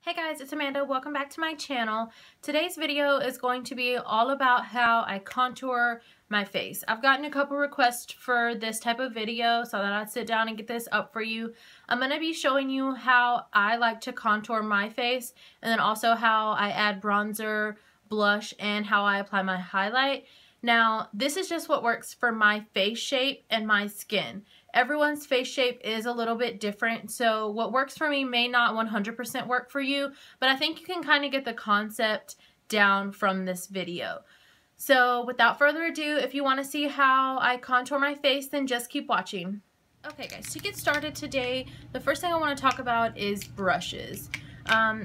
Hey guys, it's Amanda. Welcome back to my channel. Today's video is going to be all about how I contour my face. I've gotten a couple requests for this type of video, so that I'd sit down and get this up for you. I'm going to be showing you how I like to contour my face, and then also how I add bronzer, blush, and how I apply my highlight. Now, this is just what works for my face shape and my skin. Everyone's face shape is a little bit different, so what works for me may not 100% work for you, but I think you can kind of get the concept down from this video. So without further ado, if you want to see how I contour my face, then just keep watching. Okay guys, to get started today, the first thing I want to talk about is brushes.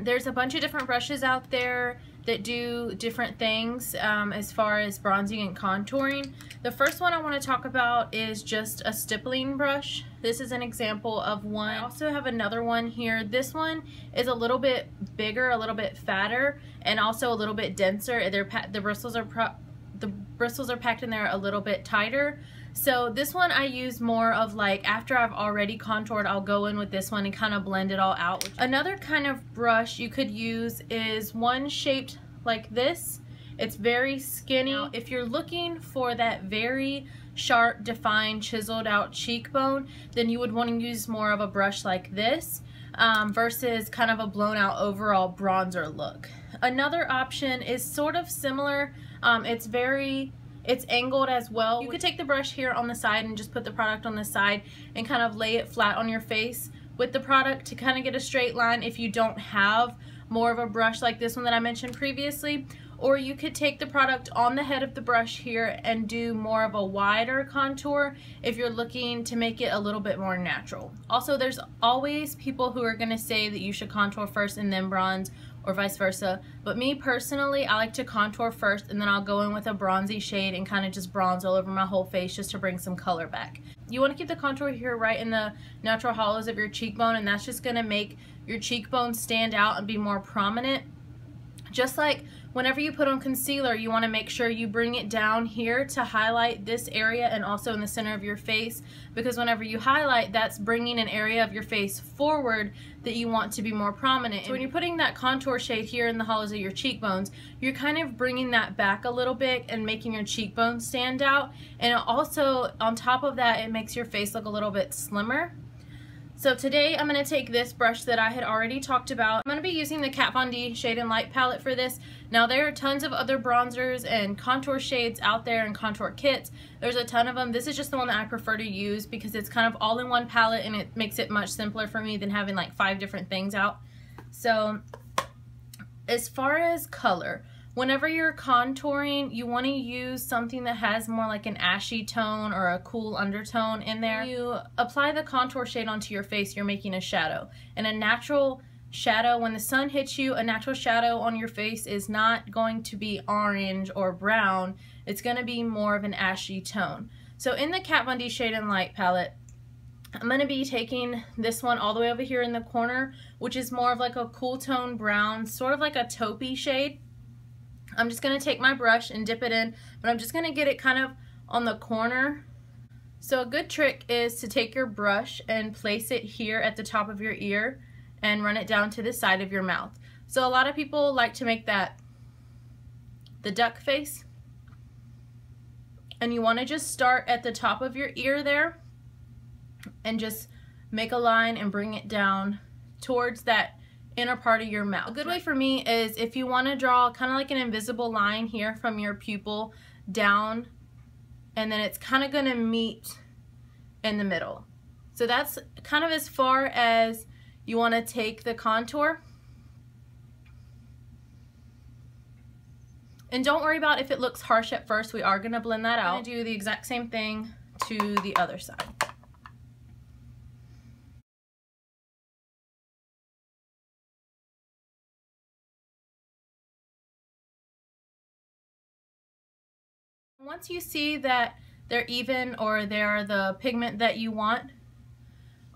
There's a bunch of different brushes out there that do different things as far as bronzing and contouring. The first one I want to talk about is just a stippling brush. This is an example of one. I also have another one here. This one is a little bit bigger, a little bit fatter, and also a little bit denser. The bristles are packed in there a little bit tighter. So this one I use more of like after I've already contoured, I'll go in with this one and kind of blend it all out. Another kind of brush you could use is one shaped like this. It's very skinny. Now, if you're looking for that very sharp, defined, chiseled out cheekbone, then you would want to use more of a brush like this versus kind of a blown out overall bronzer look. Another option is sort of similar. It's angled as well. You could take the brush here on the side and just put the product on the side and kind of lay it flat on your face with the product to kind of get a straight line if you don't have more of a brush like this one that I mentioned previously. Or you could take the product on the head of the brush here and do more of a wider contour if you're looking to make it a little bit more natural. Also, there's always people who are going to say that you should contour first and then bronze, or vice versa, but me personally, I like to contour first and then I'll go in with a bronzy shade and kind of just bronze all over my whole face just to bring some color back. You want to keep the contour here right in the natural hollows of your cheekbone, and that's just going to make your cheekbone stand out and be more prominent. Just like whenever you put on concealer, you want to make sure you bring it down here to highlight this area and also in the center of your face, because whenever you highlight, that's bringing an area of your face forward that you want to be more prominent. So when you're putting that contour shade here in the hollows of your cheekbones, you're kind of bringing that back a little bit and making your cheekbones stand out, and also on top of that, it makes your face look a little bit slimmer. So today I'm going to take this brush that I had already talked about. I'm going to be using the Kat Von D Shade and Light palette for this. Now there are tons of other bronzers and contour shades out there and contour kits. There's a ton of them. This is just the one that I prefer to use because it's kind of all in one palette and it makes it much simpler for me than having like 5 different things out. So as far as color, whenever you're contouring, you want to use something that has more like an ashy tone or a cool undertone in there. When you apply the contour shade onto your face, you're making a shadow. And a natural shadow, when the sun hits you, a natural shadow on your face is not going to be orange or brown. It's going to be more of an ashy tone. So in the Kat Von D Shade and Light palette, I'm going to be taking this one all the way over here in the corner, which is more of like a cool tone brown, sort of like a taupey shade. I'm just going to take my brush and dip it in, but I'm just going to get it kind of on the corner. So a good trick is to take your brush and place it here at the top of your ear and run it down to the side of your mouth. So a lot of people like to make that the duck face, and you want to just start at the top of your ear there and just make a line and bring it down towards that inner part of your mouth. A good way for me is if you want to draw kind of like an invisible line here from your pupil down, and then it's kind of going to meet in the middle. So that's kind of as far as you want to take the contour. And don't worry about if it looks harsh at first. We are going to blend that out. I'm going to do the exact same thing to the other side. Once you see that they're even or they're the pigment that you want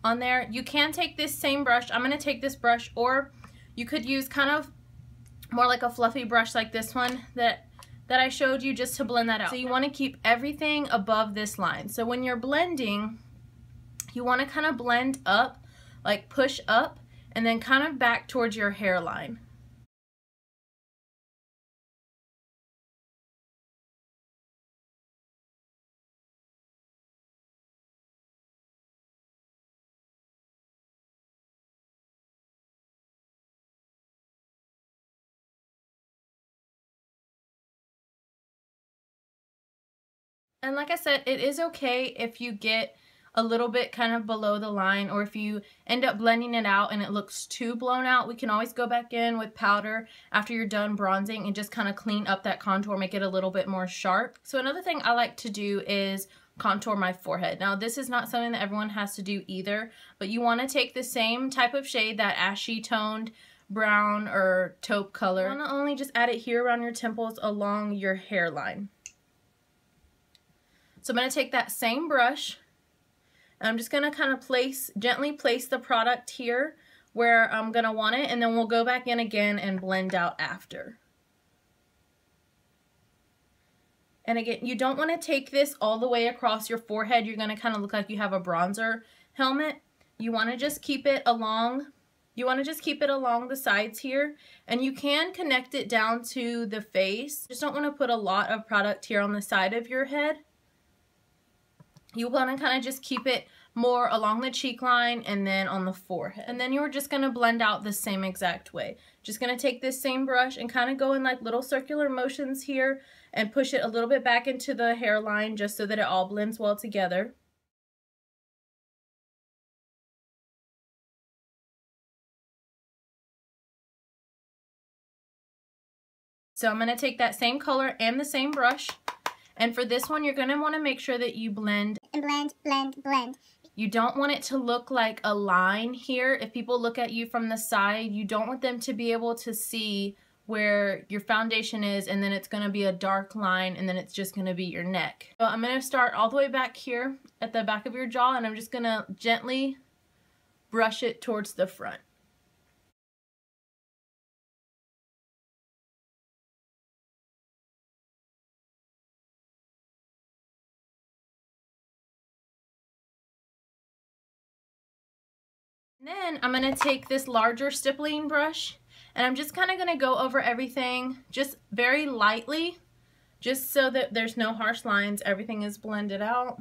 on there, you can take this same brush. I'm going to take this brush, or you could use kind of more like a fluffy brush like this one that I showed you, just to blend that out. So you want to keep everything above this line. So when you're blending, you want to kind of blend up, like push up, and then kind of back towards your hairline. And like I said, it is okay if you get a little bit kind of below the line, or if you end up blending it out and it looks too blown out, we can always go back in with powder after you're done bronzing and just kind of clean up that contour, make it a little bit more sharp. So another thing I like to do is contour my forehead. Now this is not something that everyone has to do either, but you want to take the same type of shade, that ashy toned brown or taupe color. You want to only just add it here around your temples along your hairline. So I'm going to take that same brush, and I'm just going to kind of gently place the product here where I'm going to want it, and then we'll go back in again and blend out after. And again, you don't want to take this all the way across your forehead. You're going to kind of look like you have a bronzer helmet. You want to just keep it along. You want to just keep it along the sides here, and you can connect it down to the face. Just don't want to put a lot of product here on the side of your head. You want to kind of just keep it more along the cheek line and then on the forehead. And then you're just going to blend out the same exact way. Just going to take this same brush and kind of go in like little circular motions here and push it a little bit back into the hairline just so that it all blends well together. So I'm going to take that same color and the same brush. And for this one, you're going to want to make sure that you blend. And blend, blend, blend. You don't want it to look like a line here. If people look at you from the side, you don't want them to be able to see where your foundation is, and then it's going to be a dark line, and then it's just going to be your neck. So I'm going to start all the way back here at the back of your jaw, and I'm just going to gently brush it towards the front. Then I'm going to take this larger stippling brush, and I'm just kind of going to go over everything just very lightly, just so that there's no harsh lines. Everything is blended out,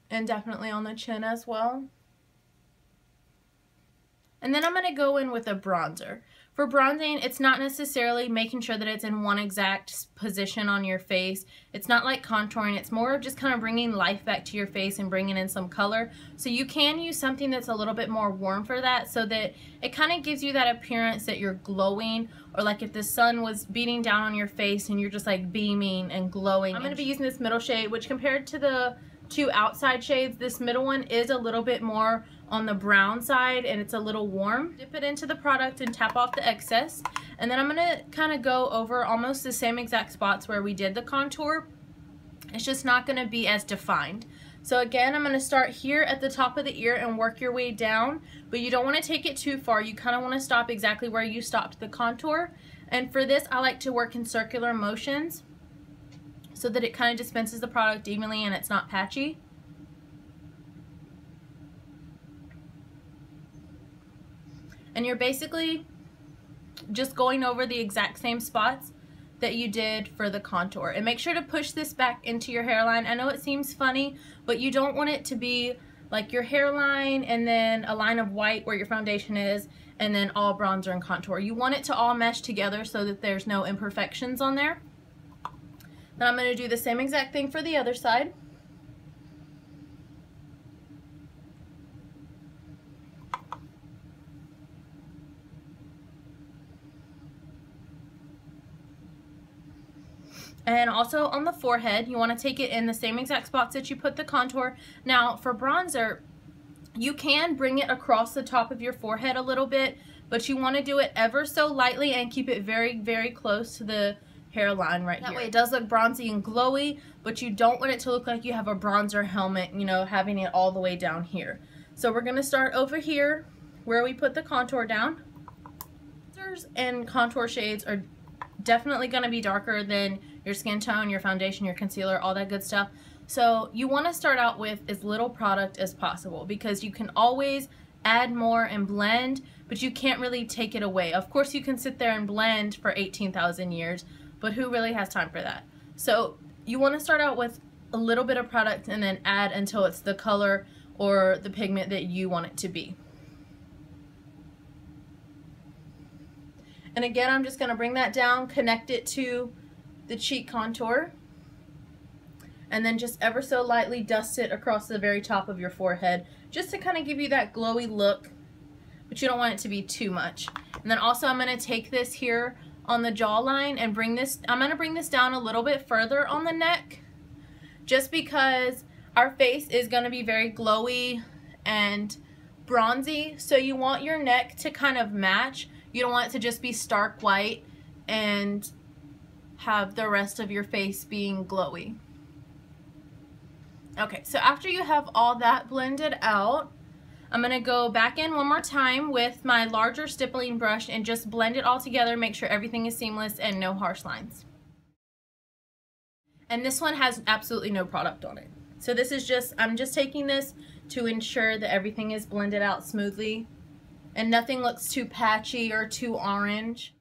and definitely on the chin as well. And then I'm going to go in with a bronzer. For bronzing, it's not necessarily making sure that it's in one exact position on your face. It's not like contouring. It's more of just kind of bringing life back to your face and bringing in some color. So you can use something that's a little bit more warm for that, so that it kind of gives you that appearance that you're glowing, or like if the sun was beating down on your face and you're just like beaming and glowing. I'm going to be using this middle shade, which compared to the two outside shades, this middle one is a little bit more on the brown side, and it's a little warm. Dip it into the product and tap off the excess, and then I'm going to kind of go over almost the same exact spots where we did the contour. It's just not going to be as defined. So again, I'm going to start here at the top of the ear and work your way down, but you don't want to take it too far. You kind of want to stop exactly where you stopped the contour. And for this, I like to work in circular motions so that it kind of dispenses the product evenly and it's not patchy. And you're basically just going over the exact same spots that you did for the contour. And make sure to push this back into your hairline. I know it seems funny, but you don't want it to be like your hairline and then a line of white where your foundation is, and then all bronzer and contour. You want it to all mesh together so that there's no imperfections on there. Then I'm going to do the same exact thing for the other side. And also on the forehead, you want to take it in the same exact spots that you put the contour. Now for bronzer, you can bring it across the top of your forehead a little bit, but you want to do it ever so lightly and keep it very, very close to the hairline right here. That way it does look bronzy and glowy, but you don't want it to look like you have a bronzer helmet, you know, having it all the way down here. So we're going to start over here where we put the contour down. Bronzers and contour shades are definitely going to be darker than your skin tone, your foundation, your concealer, all that good stuff. So you want to start out with as little product as possible, because you can always add more and blend, but you can't really take it away. Of course you can sit there and blend for 18,000 years, but who really has time for that? So you want to start out with a little bit of product and then add until it's the color or the pigment that you want it to be. And again, I'm just going to bring that down, connect it to the cheek contour, and then just ever so lightly dust it across the very top of your forehead, just to kind of give you that glowy look, but you don't want it to be too much. And then also I'm going to take this here on the jawline and I'm going to bring this down a little bit further on the neck, just because our face is going to be very glowy and bronzy, so you want your neck to kind of match. You don't want it to just be stark white and have the rest of your face being glowy. Okay, so after you have all that blended out, I'm going to go back in one more time with my larger stippling brush and just blend it all together, make sure everything is seamless and no harsh lines. And this one has absolutely no product on it. So this is just, I'm just taking this to ensure that everything is blended out smoothly and nothing looks too patchy or too orange.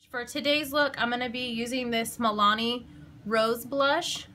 For today's look, I'm going to be using this Milani Rose Blush.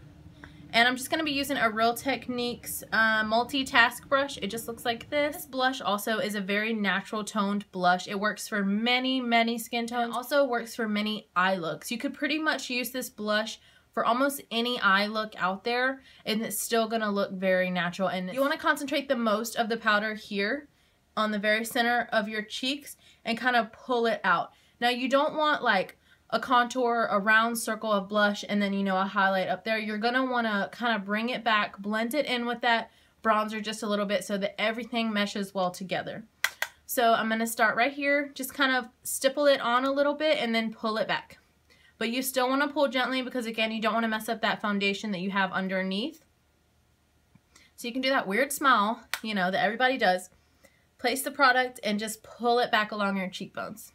And I'm just going to be using a Real Techniques multitask brush. It just looks like this. This blush also is a very natural toned blush. It works for many skin tones. It also works for many eye looks. You could pretty much use this blush for almost any eye look out there, and it's still going to look very natural. And you want to concentrate the most of the powder here on the very center of your cheeks and kind of pull it out. Now you don't want like a contour, a round circle of blush, and then, you know, a highlight up there. You're going to want to kind of bring it back, blend it in with that bronzer just a little bit so that everything meshes well together. So I'm going to start right here, just kind of stipple it on a little bit and then pull it back. But you still want to pull gently because, again, you don't want to mess up that foundation that you have underneath. So you can do that weird smile, you know, that everybody does. Place the product and just pull it back along your cheekbones.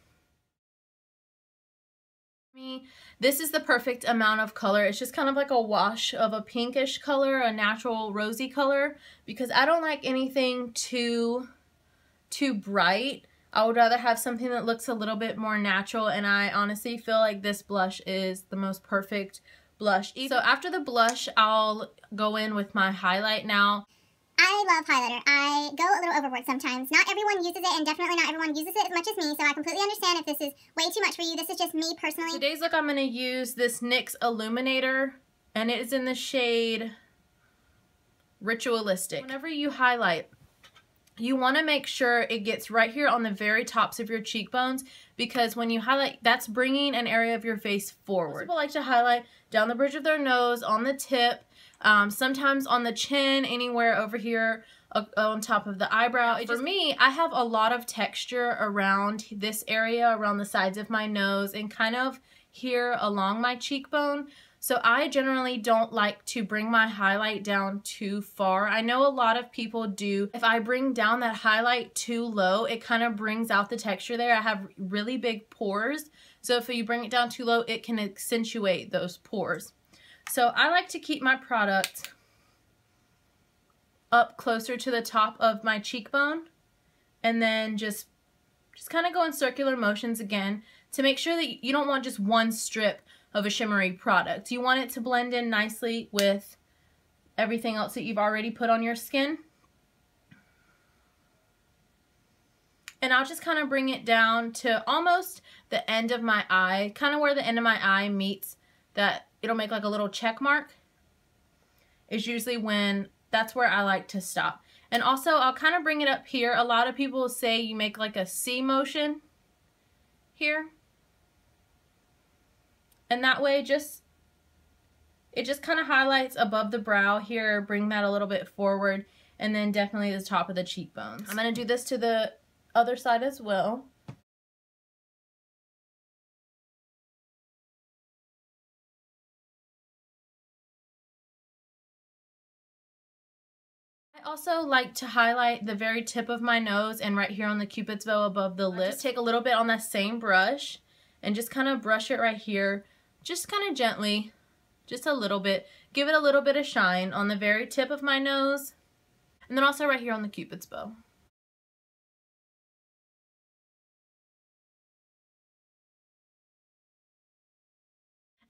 This is the perfect amount of color. It's just kind of like a wash of a pinkish color, a natural rosy color, because I don't like anything too bright. I would rather have something that looks a little bit more natural, and I honestly feel like this blush is the most perfect blush. So after the blush, I'll go in with my highlight now. I love highlighter. I go a little overboard sometimes. Not everyone uses it, and definitely not everyone uses it as much as me, so I completely understand if this is way too much for you. This is just me personally. Today's look, I'm going to use this NYX Illuminator, and it is in the shade Ritualistic. Whenever you highlight, you want to make sure it gets right here on the very tops of your cheekbones, because when you highlight, that's bringing an area of your face forward. People like to highlight down the bridge of their nose, on the tip, sometimes on the chin, anywhere over here on top of the eyebrow. For me, I have a lot of texture around this area, around the sides of my nose, and kind of here along my cheekbone. So I generally don't like to bring my highlight down too far. I know a lot of people do. If I bring down that highlight too low, it kind of brings out the texture there. I have really big pores, so if you bring it down too low, it can accentuate those pores. So I like to keep my product up closer to the top of my cheekbone, and then just kind of go in circular motions again to make sure that you don't want just one strip of a shimmery product. You want it to blend in nicely with everything else that you've already put on your skin. And I'll just kind of bring it down to almost the end of my eye, kind of where the end of my eye meets that. It'll make like a little check mark, is usually when, that's where I like to stop. And also I'll kind of bring it up here. A lot of people say you make like a C motion here. And that way it just kind of highlights above the brow here, bring that a little bit forward, and then definitely the top of the cheekbones. I'm going to do this to the other side as well. I also like to highlight the very tip of my nose and right here on the cupid's bow above the lip. Just take a little bit on that same brush and just kind of brush it right here, just kind of gently, just a little bit. Give it a little bit of shine on the very tip of my nose And then also right here on the Cupid's bow.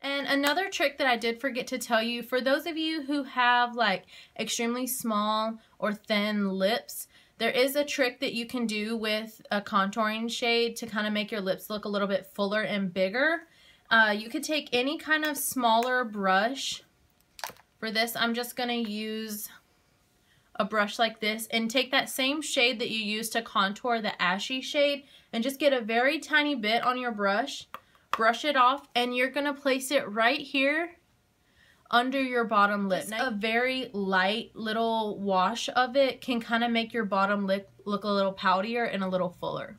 And another trick that I did forget to tell you, for those of you who have like extremely small or thin lips, there is a trick that you can do with a contouring shade to kind of make your lips look a little bit fuller and bigger. You could take any kind of smaller brush. For this, I'm just going to use a brush like this and take that same shade that you use to contour the ashy shade and just get a very tiny bit on your brush, brush it off, and you're going to place it right here under your bottom lip. Now, a very light little wash of it can kind of make your bottom lip look a little poutier and a little fuller.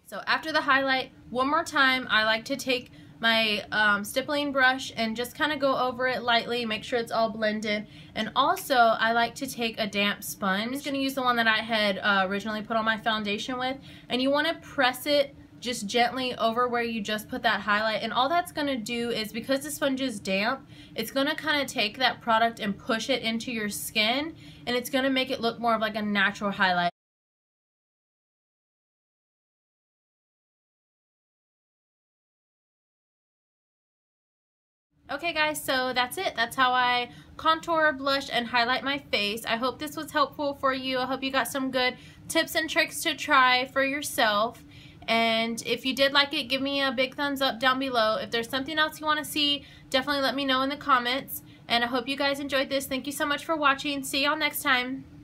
So after the highlight, one more time, I like to take my stippling brush and just kind of go over it lightly, make sure it's all blended. And also, I like to take a damp sponge. I'm just going to use the one that I had originally put on my foundation with. And you want to press it just gently over where you just put that highlight. And all that's going to do is, because the sponge is damp, it's going to kind of take that product and push it into your skin. And it's going to make it look more of like a natural highlight. Okay guys, so that's it. That's how I contour, blush, and highlight my face. I hope this was helpful for you. I hope you got some good tips and tricks to try for yourself. And if you did like it, give me a big thumbs up down below. If there's something else you want to see, definitely let me know in the comments. And I hope you guys enjoyed this. Thank you so much for watching. See y'all next time.